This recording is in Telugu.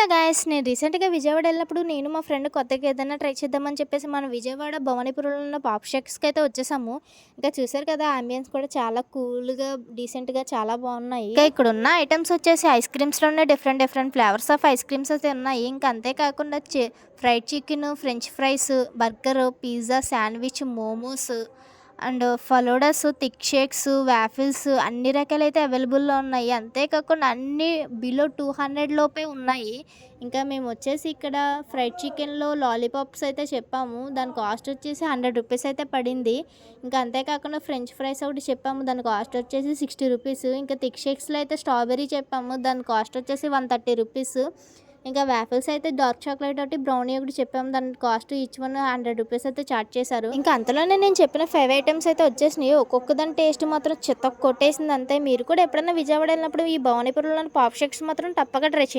Hello guys! నేను రీసెంట్‌గా విజయవాడ వెళ్ళినప్పుడు నేను మా ఫ్రెండ్ కొత్తగా ఏదైనా ట్రై చేద్దామని చెప్పేసి మనం విజయవాడ భవానీపురంలో ఉన్న పాప్ షాక్స్‌కైతే వచ్చేసాము. ఇంకా చూసారు కదా! ఆంబియన్స్ కూడా చాలా కూల్‌గా, డీసెంట్‌గా చాలా బాగున్నాయి. ఇంకా ఇక్కడున్న ఐటెమ్స్ వచ్చేసి ఐస్ క్రీమ్స్‌లోనే different different flavours of ice creams అయితే ఉన్నాయి. ఇంకా అంతే కాకుండా fried chicken, French fries, burger, pizza, sandwich, momos and faloodas, thick shakes, waffles అన్ని రకాలైతే అవైలబుల్‌లో ఉన్నాయి. అంతేకాకుండా అన్నీ బిలో 200 లోపే ఉన్నాయి. ఇంకా మేమొచ్చేసి ఇక్కడ ఫ్రైడ్ చికెన్‌లో లాలీపాప్స్ అయితే చెప్పాము. దాని కాస్ట్ వచ్చేసి రూ. 100 అయితే పడింది. ఇంకా అంతే కాకుండా ఫ్రెంచ్ ఫ్రైస్ ఒకటి చెప్పాము. దాని కాస్ట్ వచ్చేసి రూ. 60. ఇంకా థిక్ షేక్స్‌లో అయితే స్ట్రాబెర్రీ చెప్పాము. దాని కాస్ట్ వచ్చేసి రూ. 130. ఇంకా వాఫిల్స్ అయితే డార్క్ చాక్లెట్ ఒకటి, బ్రౌనీ ఒకటి చెప్పాము. దాని కాస్ట్ ఈచ్ వన్ రూ. 100 అయితే చార్జ్ చేశారు. ఇంకా అంతలోనే నేను చెప్పిన 5 ఐటెమ్స్ అయితే వచ్చేసినాయి. ఒక్కొక్క దాని టేస్ట్ మాత్రం చెత్త కొట్టేసింది అంతే. మీరు కూడా ఎప్పుడైనా విజయవాడ వెళ్ళినప్పుడు ఈ భవానీపురంలోని పాప్ షాక్స్ మాత్రం తప్పక ట్రై చేయండి.